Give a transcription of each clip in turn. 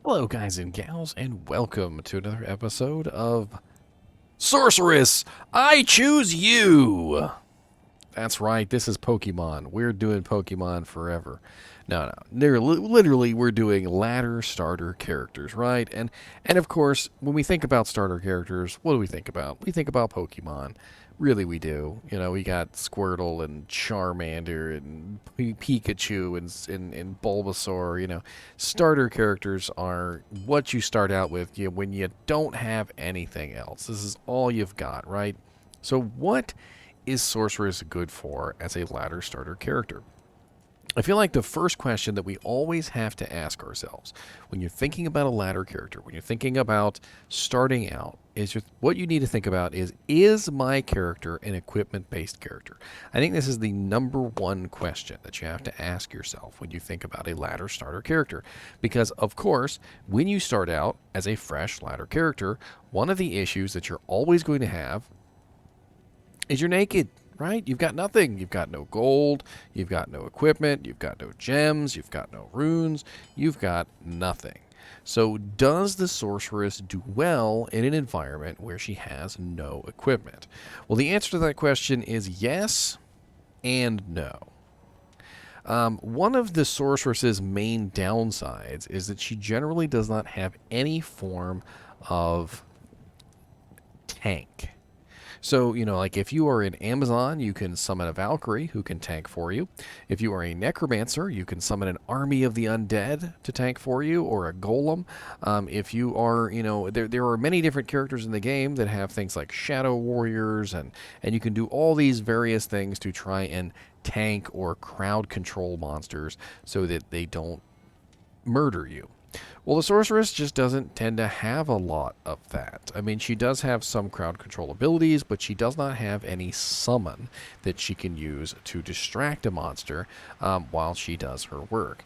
Hello, guys and gals, and welcome to another episode of Sorceress! I choose you! That's right, this is Pokemon. We're doing Pokemon forever. No, literally, we're doing ladder starter characters, right? And of course, when we think about starter characters, what do we think about? We think about Pokemon. Really, we do. You know, we got Squirtle and Charmander and Pikachu and Bulbasaur. You know, starter characters are what you start out with when you don't have anything else. This is all you've got, right? So, what is Sorceress good for as a ladder starter character? I feel like the first question that we always have to ask ourselves when you're thinking about a ladder character, when you're thinking about starting out, what you need to think about is my character an equipment-based character? I think this is the number one question that you have to ask yourself when you think about a ladder starter character. Because, of course, when you start out as a fresh ladder character, one of the issues that you're always going to have is you're naked, right? You've got nothing. You've got no gold. You've got no equipment. You've got no gems. You've got no runes. You've got nothing. So does the sorceress do well in an environment where she has no equipment? Well, the answer to that question is yes and no. One of the sorceress's main downsides is that she generally does not have any form of tank. So, you know, like if you are an Amazon, you can summon a Valkyrie who can tank for you. If you are a Necromancer, you can summon an army of the undead to tank for you, or a Golem. If you are, you know, there are many different characters in the game that have things like Shadow Warriors, and you can do all these various things to try and tank or crowd control monsters so that they don't murder you. Well, the sorceress just doesn't tend to have a lot of that. I mean, she does have some crowd control abilities, but she does not have any summon that she can use to distract a monster while she does her work.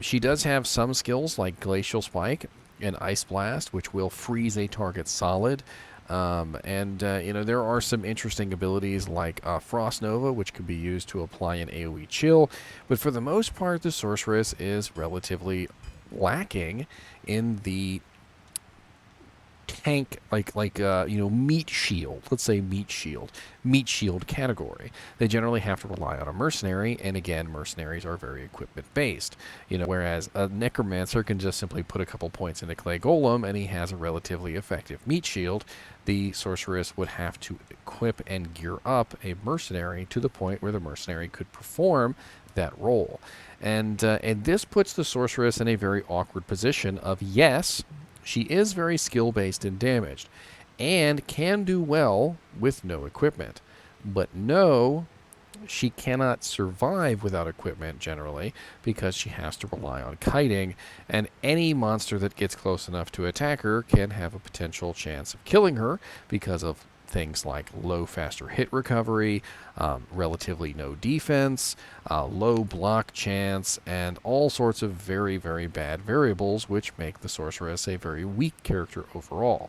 She does have some skills like Glacial Spike and Ice Blast, which will freeze a target solid. You know, there are some interesting abilities like Frost Nova, which could be used to apply an AoE chill. But for the most part, the sorceress is relatively lacking in the tank, you know, meat shield. Let's say meat shield category. They generally have to rely on a mercenary, and again, mercenaries are very equipment based. You know, whereas a necromancer can just simply put a couple points into Clay Golem, and he has a relatively effective meat shield. The sorceress would have to equip and gear up a mercenary to the point where the mercenary could perform that role. And this puts the sorceress in a very awkward position of, yes, she is very skill-based and damaged, and can do well with no equipment. But no, she cannot survive without equipment generally, because she has to rely on kiting, and any monster that gets close enough to attack her can have a potential chance of killing her because of things like low faster hit recovery, relatively no defense, low block chance, and all sorts of very, very bad variables which make the sorceress a very weak character overall.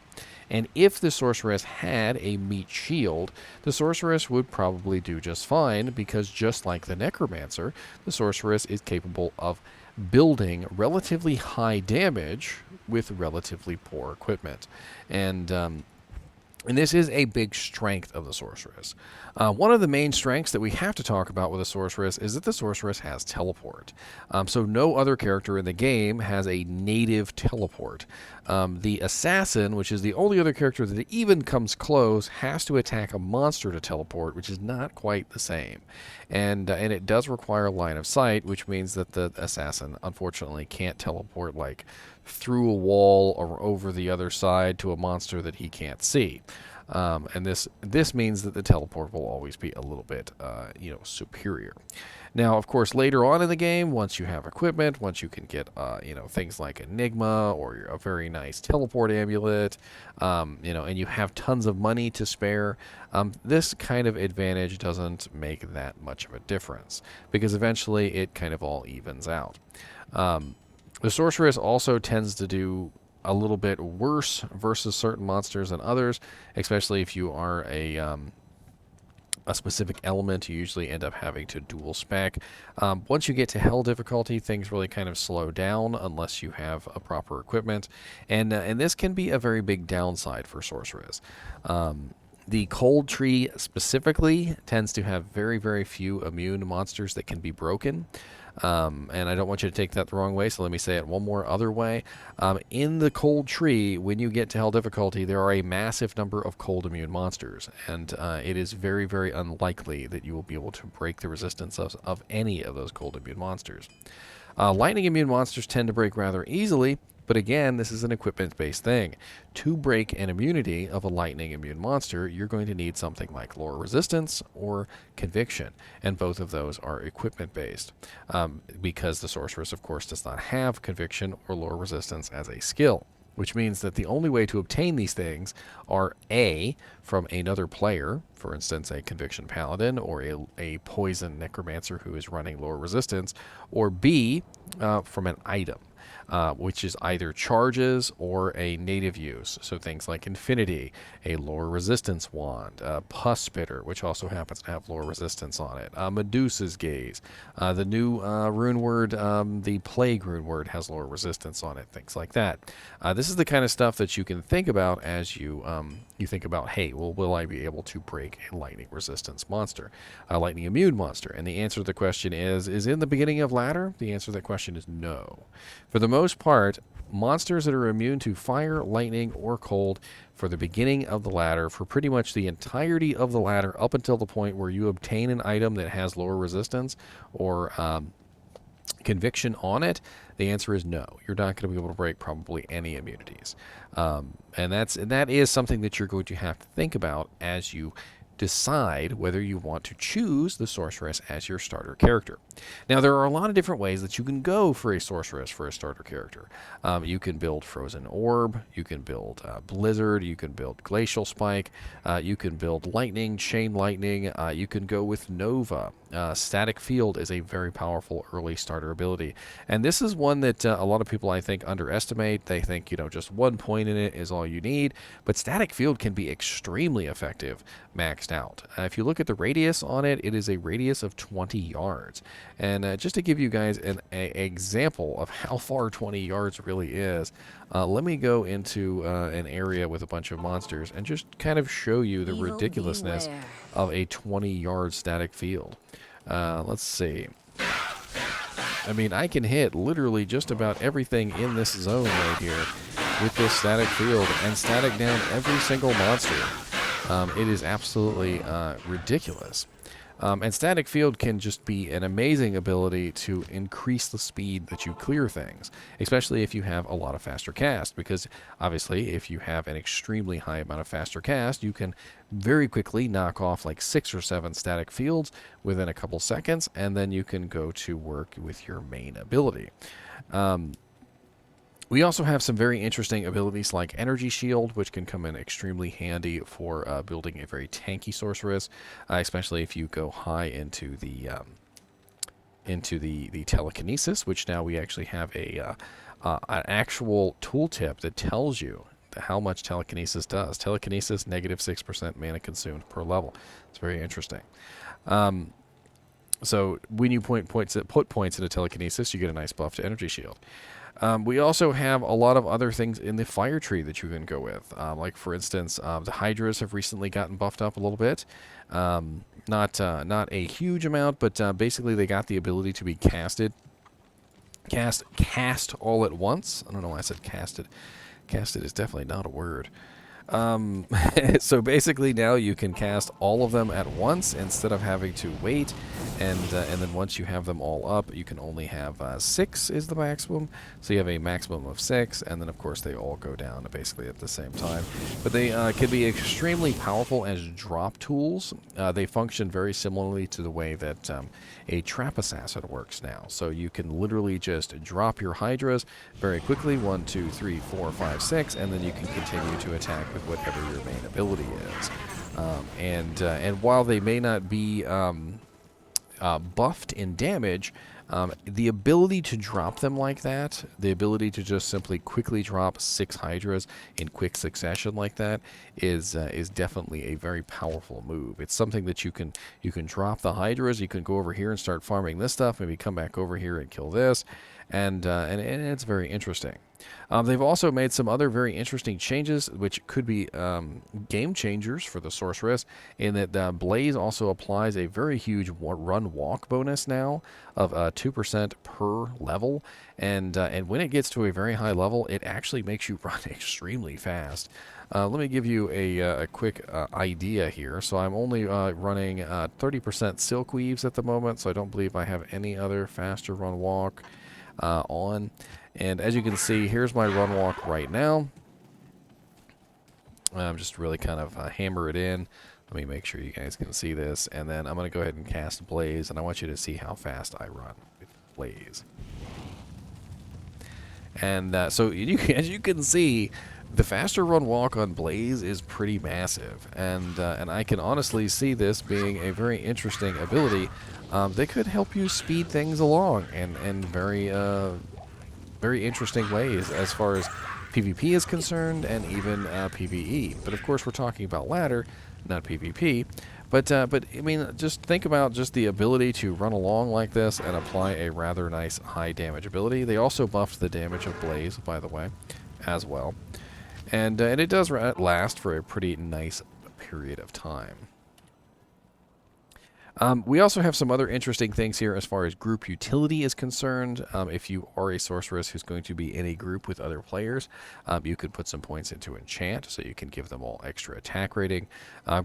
And if the sorceress had a meat shield, the sorceress would probably do just fine, because just like the necromancer, the sorceress is capable of building relatively high damage with relatively poor equipment. And this is a big strength of the sorceress. One of the main strengths that we have to talk about with the sorceress is that the sorceress has teleport. So no other character in the game has a native teleport. The assassin, which is the only other character that even comes close, has to attack a monster to teleport, which is not quite the same. And it does require line of sight, which means that the assassin unfortunately can't teleport like through a wall or over the other side to a monster that he can't see. And this means that the teleport will always be a little bit, you know, superior. Now, of course, later on in the game, once you have equipment, once you can get, you know, things like Enigma or a very nice teleport amulet, you know, and you have tons of money to spare, this kind of advantage doesn't make that much of a difference, because eventually it kind of all evens out. The sorceress also tends to do a little bit worse versus certain monsters than others, especially if you are a a specific element, you usually end up having to dual spec. Once you get to hell difficulty, things really kind of slow down unless you have a proper equipment, and this can be a very big downside for Sorceress. The cold tree specifically tends to have very, very few immune monsters that can be broken. And I don't want you to take that the wrong way, so let me say it one more other way. In the cold tree, when you get to hell difficulty, there are a massive number of cold immune monsters, and it is very, very unlikely that you will be able to break the resistance of any of those cold immune monsters. Lightning immune monsters tend to break rather easily, but again, this is an equipment-based thing. To break an immunity of a lightning immune monster, you're going to need something like lore resistance or conviction, and both of those are equipment-based, because the sorceress, of course, does not have conviction or lore resistance as a skill, which means that the only way to obtain these things are A, from another player, for instance, a conviction paladin or a poison necromancer who is running lore resistance, or B, from an item. Which is either charges or a native use. So things like Infinity, a lore resistance wand, Pus Spitter, which also happens to have lore resistance on it, Medusa's Gaze, the new rune word, the Plague rune word has lore resistance on it, things like that. This is the kind of stuff that you can think about as you think about, hey, well, will I be able to break a lightning resistance monster, a lightning immune monster? And the answer to the question is in the beginning of ladder? The answer to that question is no. For the most part, monsters that are immune to fire, lightning, or cold for the beginning of the ladder, for pretty much the entirety of the ladder up until the point where you obtain an item that has lower resistance or conviction on it, the answer is no. You're not going to be able to break probably any immunities. And that is something that you're going to have to think about as you decide whether you want to choose the sorceress as your starter character. Now, there are a lot of different ways that you can go for a sorceress for a starter character. You can build Frozen Orb, you can build Blizzard, you can build Glacial Spike, you can build Lightning, Chain Lightning, you can go with Nova. Static Field is a very powerful early starter ability, and this is one that a lot of people, I think, underestimate. They think, just 1 point in it is all you need, but Static Field can be extremely effective maxed out. If you look at the radius on it, it is a radius of 20 yards. And just to give you guys an example of how far 20 yards really is, let me go into an area with a bunch of monsters and just kind of show you the ridiculousness of a 20-yard static field. Let's see. I mean, I can hit literally just about everything in this zone right here with this static field and static down every single monster. It is absolutely ridiculous. And static field can just be an amazing ability to increase the speed that you clear things, especially if you have a lot of faster cast, because obviously if you have an extremely high amount of faster cast, you can very quickly knock off like 6 or 7 static fields within a couple seconds, and then you can go to work with your main ability. We also have some very interesting abilities like Energy Shield, which can come in extremely handy for building a very tanky sorceress, especially if you go high into the telekinesis, which now we actually have an actual tooltip that tells you how much telekinesis does. Telekinesis, negative 6% mana consumed per level. It's very interesting. So when you put points into telekinesis, you get a nice buff to Energy Shield. We also have a lot of other things in the fire tree that you can go with. Like, for instance, the Hydras have recently gotten buffed up a little bit. Not a huge amount, but basically they got the ability to be cast all at once. I don't know why I said casted. Casted is definitely not a word. So basically now you can cast all of them at once instead of having to wait, and then once you have them all up, you can only have 6 is the maximum. So you have a maximum of 6, and then of course they all go down basically at the same time. But they can be extremely powerful as drop tools. They function very similarly to the way that a trap assassin works now. So you can literally just drop your Hydras very quickly, 1, 2, 3, 4, 5, 6, and then you can continue to attack with whatever your main ability is. And while they may not be buffed in damage, The ability to drop them like that, the ability to just simply quickly drop 6 Hydras in quick succession like that, is definitely a very powerful move. It's something that you can drop the Hydras, you can go over here and start farming this stuff, maybe come back over here and kill this, and it's very interesting. They've also made some other very interesting changes, which could be game changers for the Sorceress, in that Blaze also applies a very huge run-walk bonus now of 2% per level, and when it gets to a very high level, it actually makes you run extremely fast. Let me give you a quick idea here. So I'm only running 30% Silk Weaves at the moment, so I don't believe I have any other faster run walk on. And as you can see, here's my run walk right now. I'm just really kind of hammer it in. Let me make sure you guys can see this. And then I'm going to go ahead and cast Blaze, and I want you to see how fast I run with Blaze. And so as you can see, the faster run walk on Blaze is pretty massive. And I can honestly see this being a very interesting ability that could help you speed things along in very interesting ways as far as PvP is concerned, and even PvE. But of course, we're talking about ladder, not PvP. But I mean, just think about just the ability to run along like this and apply a rather nice high damage ability. They also buffed the damage of Blaze, by the way, as well. And it does last for a pretty nice period of time. We also have some other interesting things here as far as group utility is concerned. If you are a sorceress who's going to be in a group with other players, you could put some points into enchant, so you can give them all extra attack rating.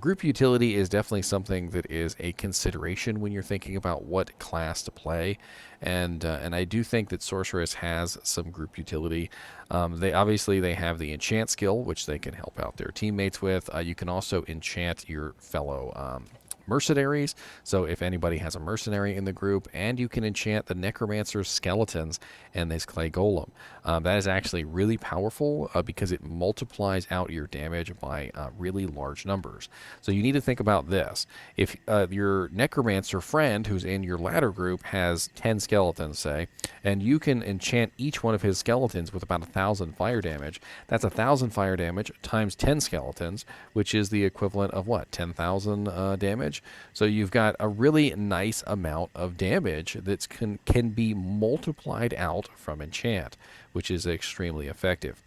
Group utility is definitely something that is a consideration when you're thinking about what class to play, and I do think that sorceress has some group utility. They have the enchant skill, which they can help out their teammates with. You can also enchant your fellow mercenaries, so if anybody has a mercenary in the group, and you can enchant the necromancer's skeletons and this clay golem. That is actually really powerful because it multiplies out your damage by really large numbers. So you need to think about this. If your necromancer friend who's in your ladder group has 10 skeletons, say, and you can enchant each one of his skeletons with about 1,000 fire damage, that's 1,000 fire damage times 10 skeletons, which is the equivalent of what, 10,000 damage? So you've got a really nice amount of damage that can be multiplied out from enchant, which is extremely effective.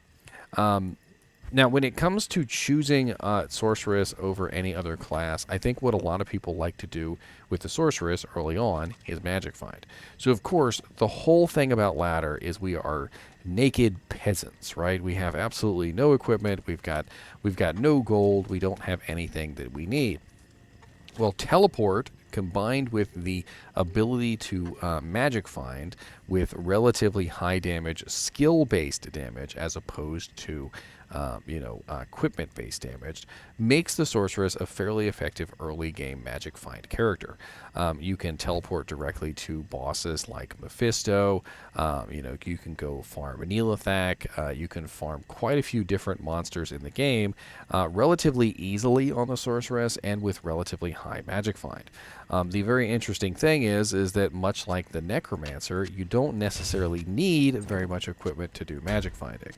Now, when it comes to choosing Sorceress over any other class, I think what a lot of people like to do with the Sorceress early on is Magic Find. So, of course, the whole thing about ladder is we are naked peasants, right? We have absolutely no equipment. We've got no gold. We don't have anything that we need. Well, teleport combined with the ability to magic find with relatively high damage, skill-based damage, as opposed to equipment-based damage, makes the sorceress a fairly effective early game magic find character. You can teleport directly to bosses like Mephisto. You can go farm Anilithak. You can farm quite a few different monsters in the game relatively easily on the sorceress and with relatively high magic find. The very interesting thing is that much like the necromancer, you don't necessarily need very much equipment to do magic finding.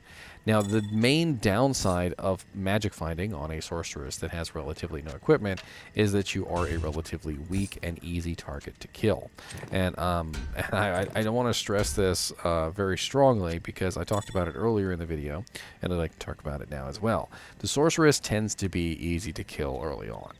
Now, the main downside of magic finding on a sorceress that has relatively no equipment is that you are a relatively weak and easy target to kill. And I don't want to stress this very strongly because I talked about it earlier in the video, and I'd like to talk about it now as well. The sorceress tends to be easy to kill early on.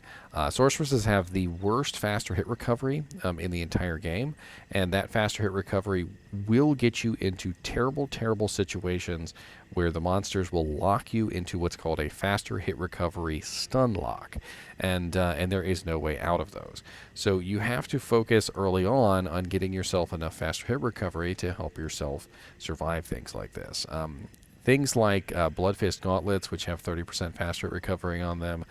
Sorceresses have the worst faster hit recovery in the entire game, and that faster hit recovery will get you into terrible, terrible situations where the monsters will lock you into what's called a faster hit recovery stun lock, and there is no way out of those. So you have to focus early on getting yourself enough faster hit recovery to help yourself survive things like this. Things like Bloodfist Gauntlets, which have 30% faster hit recovery on them,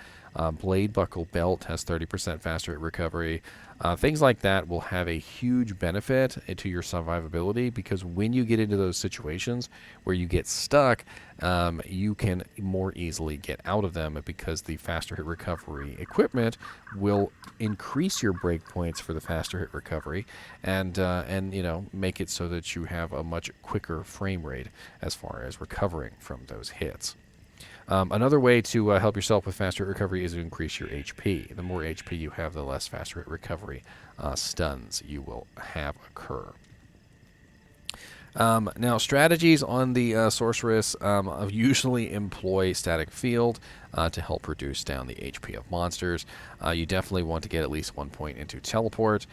Blade Buckle Belt has 30% faster hit recovery. Things like that will have a huge benefit to your survivability, because when you get into those situations where you get stuck, you can more easily get out of them, because the faster hit recovery equipment will increase your breakpoints for the faster hit recovery, and make it so that you have a much quicker frame rate as far as recovering from those hits. Another way to help yourself with faster hit recovery is to increase your HP. The more HP you have, the less faster hit recovery stuns you will have occur. Now, strategies on the Sorceress usually employ static field to help reduce down the HP of monsters. You definitely want to get at least 1 point into teleport.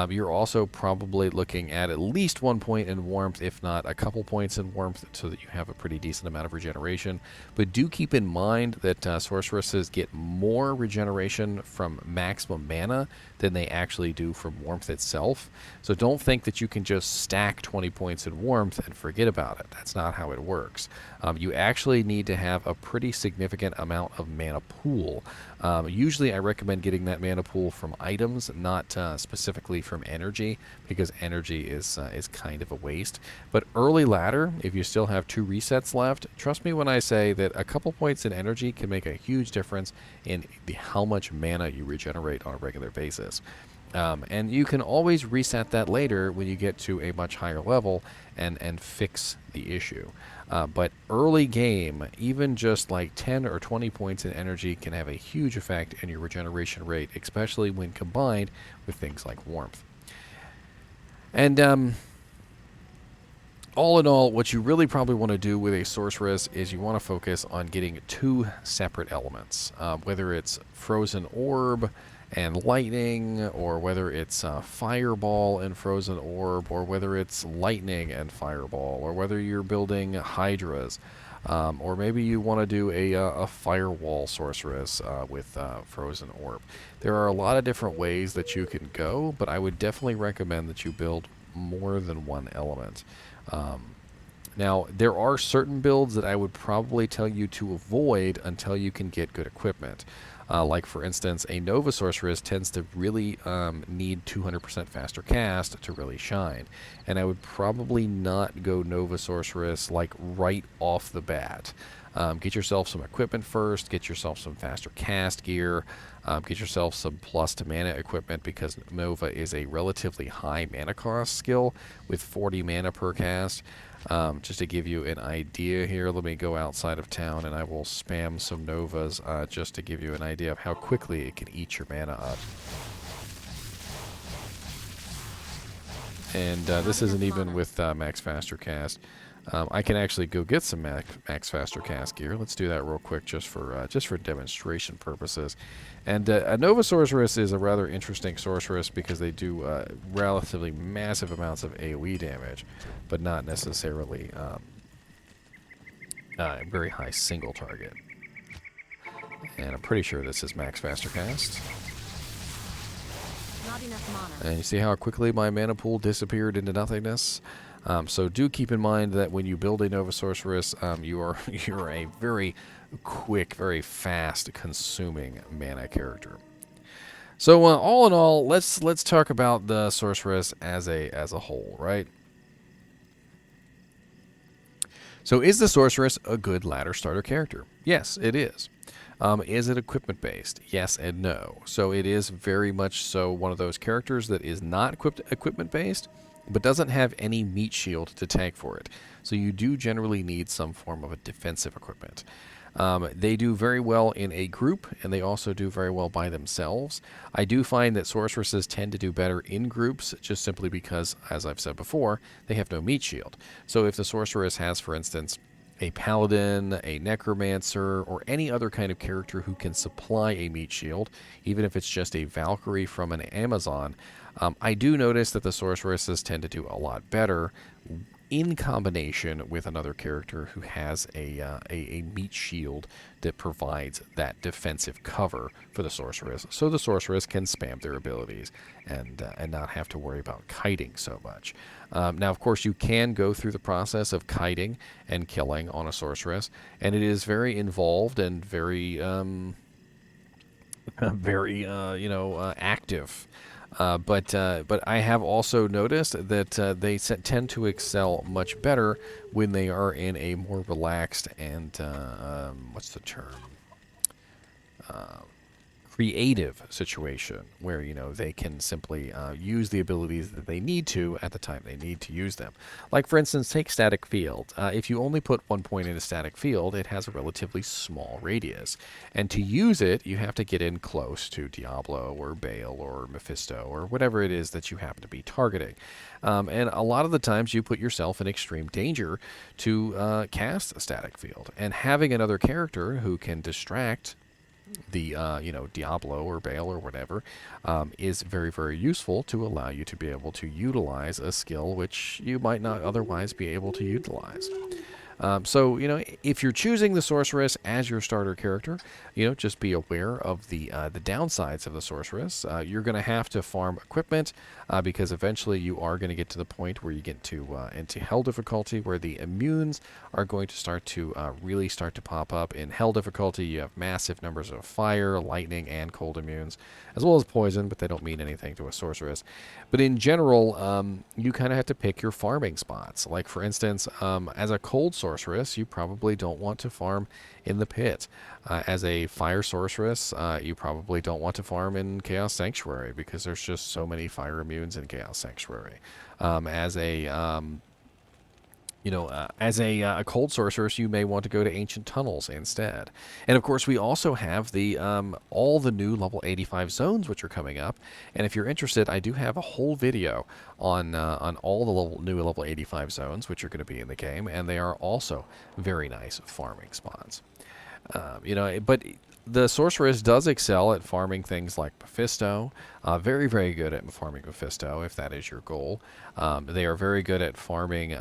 You're also probably looking at least 1 point in warmth, if not a couple points in warmth, so that you have a pretty decent amount of regeneration. But do keep in mind that sorceresses get more regeneration from maximum mana than they actually do from warmth itself. So don't think that you can just stack 20 points in warmth and forget about it. That's not how it works. You actually need to have a pretty significant amount of mana pool. Usually I recommend getting that mana pool from items, not specifically from energy, because energy is kind of a waste. But early ladder, if you still have 2 resets left, trust me when I say that a couple points in energy can make a huge difference in how much mana you regenerate on a regular basis. And you can always reset that later when you get to a much higher level and fix the issue. But early game, even just like 10 or 20 points in energy can have a huge effect in your regeneration rate, especially when combined with things like warmth. And all in all, what you really probably want to do with a sorceress is you want to focus on getting 2 separate elements, whether it's frozen orb and lightning, or whether it's fireball and frozen orb, or whether it's lightning and fireball, or whether you're building hydras, or maybe you want to do a firewall sorceress with frozen orb. There are a lot of different ways that you can go, but I would definitely recommend that you build more than one element. Now, there are certain builds that I would probably tell you to avoid until you can get good equipment. Like, for instance, a Nova Sorceress tends to really need 200% faster cast to really shine. And I would probably not go Nova Sorceress, like, right off the bat. Get yourself some equipment first, get yourself some faster cast gear, get yourself some plus to mana equipment, because Nova is a relatively high mana cost skill with 40 mana per cast. Just to give you an idea here, let me go outside of town and I will spam some Novas just to give you an idea of how quickly it can eat your mana up. And this isn't even with max faster cast. I can actually go get some max faster cast gear. Let's do that real quick, just for demonstration purposes. And a Nova Sorceress is a rather interesting sorceress because they do relatively massive amounts of AoE damage, but not necessarily very high single target. And I'm pretty sure this is max faster cast. Not enough mana. And you see how quickly my mana pool disappeared into nothingness? So do keep in mind that when you build a Nova Sorceress, you're a very quick, very fast consuming mana character. So all in all, let's talk about the Sorceress as a whole, right? So is the Sorceress a good ladder starter character? Yes, it is. Is it equipment based? Yes and no. So it is very much so one of those characters that is not equipment based, but doesn't have any meat shield to tank for it. So you do generally need some form of a defensive equipment. They do very well in a group, and they also do very well by themselves. I do find that sorceresses tend to do better in groups, just simply because, as I've said before, they have no meat shield. So if the sorceress has, for instance, a paladin, a necromancer, or any other kind of character who can supply a meat shield, even if it's just a Valkyrie from an Amazon, I do notice that the sorceresses tend to do a lot better in combination with another character who has a meat shield that provides that defensive cover for the sorceress, so the sorceress can spam their abilities and not have to worry about kiting so much. Now, of course, you can go through the process of kiting and killing on a sorceress, and it is very involved and very very active. But I have also noticed that tend to excel much better when they are in a more relaxed and what's the term? Creative situation where they can simply use the abilities that they need to at the time they need to use them. Like for instance, take static field. If you only put 1 point in a static field, it has a relatively small radius, and to use it, you have to get in close to Diablo or Baal or Mephisto or whatever it is that you happen to be targeting. And a lot of the times you put yourself in extreme danger to cast a static field, and having another character who can distract the Diablo or Baal or whatever is very, very useful to allow you to be able to utilize a skill which you might not otherwise be able to utilize. So, if you're choosing the Sorceress as your starter character, just be aware of the downsides of the Sorceress. You're going to have to farm equipment because eventually you are going to get to the point where you get into Hell difficulty, where the immunes are going to start to really start to pop up. In Hell difficulty, you have massive numbers of fire, lightning, and cold immunes, as well as poison, but they don't mean anything to a Sorceress. But in general, you kind of have to pick your farming spots. Like, for instance, as a cold Sorceress, you probably don't want to farm in the pit. As a fire Sorceress, you probably don't want to farm in Chaos Sanctuary because there's just so many fire immunes in Chaos Sanctuary. As a cold sorceress, you may want to go to ancient tunnels instead. And of course, we also have the all the new level 85 zones which are coming up. And if you're interested, I do have a whole video on all the new level 85 zones which are going to be in the game, and they are also very nice farming spots. But the Sorceress does excel at farming things like Mephisto. Very, very good at farming Mephisto, if that is your goal. They are very good at farming,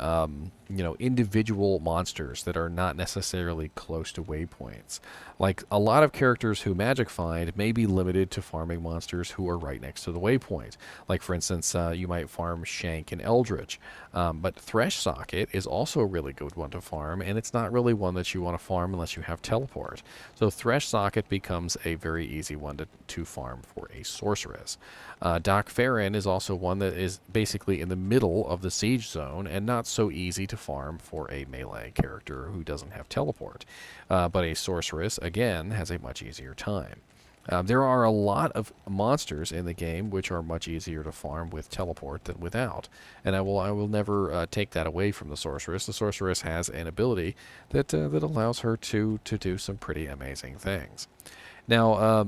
individual monsters that are not necessarily close to waypoints. Like, a lot of characters who magic find may be limited to farming monsters who are right next to the waypoint. Like, for instance, you might farm Shank and Eldritch. But Thresh Socket is also a really good one to farm, and it's not really one that you want to farm unless you have teleport. So Thresh Socket becomes a very easy one to farm for a Sorceress. Doc Farron is also one that is basically in the middle of the siege zone and not so easy to farm for a melee character who doesn't have teleport. But a Sorceress, again, has a much easier time. There are a lot of monsters in the game which are much easier to farm with teleport than without, and I will never take that away from the Sorceress. The Sorceress has an ability that allows her to do some pretty amazing things. Now,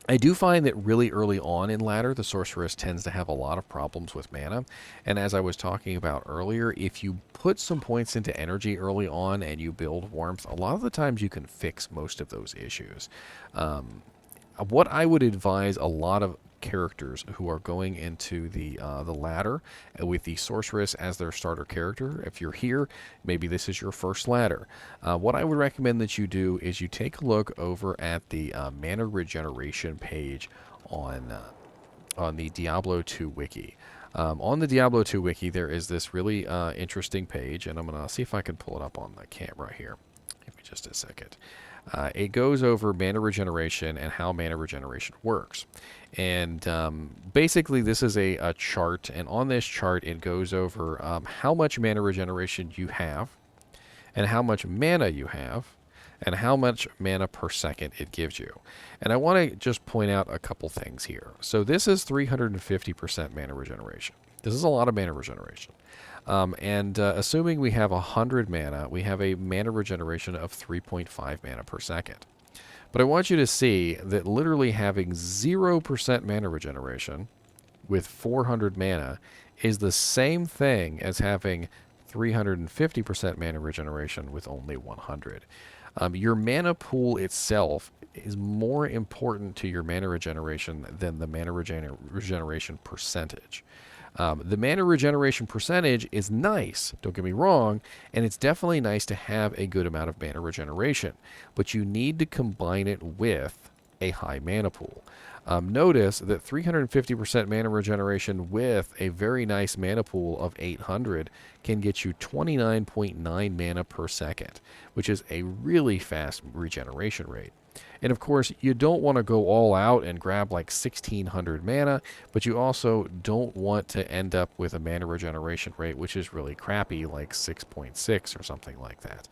I do find that really early on in ladder, the Sorceress tends to have a lot of problems with mana. And as I was talking about earlier, if you put some points into energy early on and you build warmth, a lot of the times you can fix most of those issues. What I would advise a lot of characters who are going into the ladder with the Sorceress as their starter character, if you're here, maybe this is your first ladder. What I would recommend that you do is you take a look over at the mana regeneration page on the Diablo 2 wiki. On the Diablo 2 wiki, there is this really interesting page, and I'm going to see if I can pull it up on the camera here. Give me just a second. It goes over mana regeneration and how mana regeneration works. And basically, this is a chart, and on this chart, it goes over how much mana regeneration you have, and how much mana you have, and how much mana per second it gives you. And I want to just point out a couple things here. So this is 350% mana regeneration. This is a lot of mana regeneration. Assuming we have 100 mana, we have a mana regeneration of 3.5 mana per second. But I want you to see that literally having 0% mana regeneration with 400 mana is the same thing as having 350% mana regeneration with only 100. Your mana pool itself is more important to your mana regeneration than the mana regeneration percentage. The mana regeneration percentage is nice, don't get me wrong, and it's definitely nice to have a good amount of mana regeneration, but you need to combine it with a high mana pool. Notice that 350% mana regeneration with a very nice mana pool of 800 can get you 29.9 mana per second, which is a really fast regeneration rate. And of course, you don't want to go all out and grab like 1600 mana, but you also don't want to end up with a mana regeneration rate which is really crappy, like 6.6 or something like that.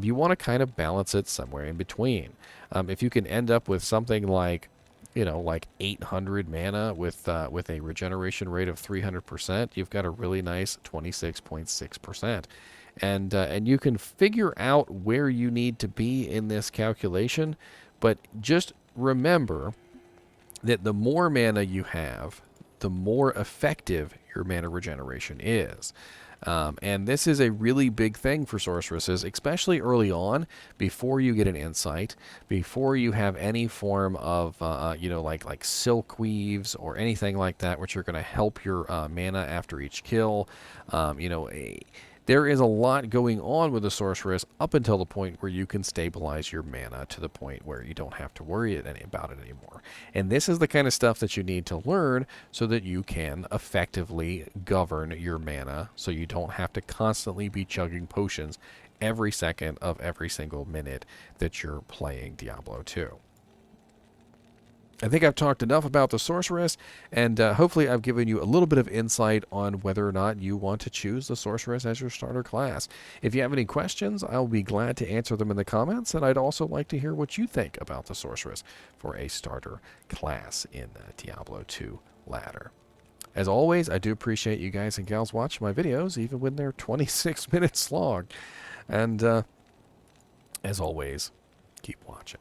You want to kind of balance it somewhere in between. If you can end up with something like, like 800 mana with a regeneration rate of 300%, you've got a really nice 26.6%. And you can figure out where you need to be in this calculation, but just remember that the more mana you have, the more effective your mana regeneration is. And this is a really big thing for sorceresses, especially early on, before you get an insight, before you have any form of, like silk weaves or anything like that, which are going to help your mana after each kill. There is a lot going on with the sorceress up until the point where you can stabilize your mana to the point where you don't have to worry about it anymore. And this is the kind of stuff that you need to learn so that you can effectively govern your mana, so you don't have to constantly be chugging potions every second of every single minute that you're playing Diablo 2. I think I've talked enough about the Sorceress, and hopefully I've given you a little bit of insight on whether or not you want to choose the Sorceress as your starter class. If you have any questions, I'll be glad to answer them in the comments, and I'd also like to hear what you think about the Sorceress for a starter class in Diablo 2 ladder. As always, I do appreciate you guys and gals watching my videos, even when they're 26 minutes long. And as always, keep watching.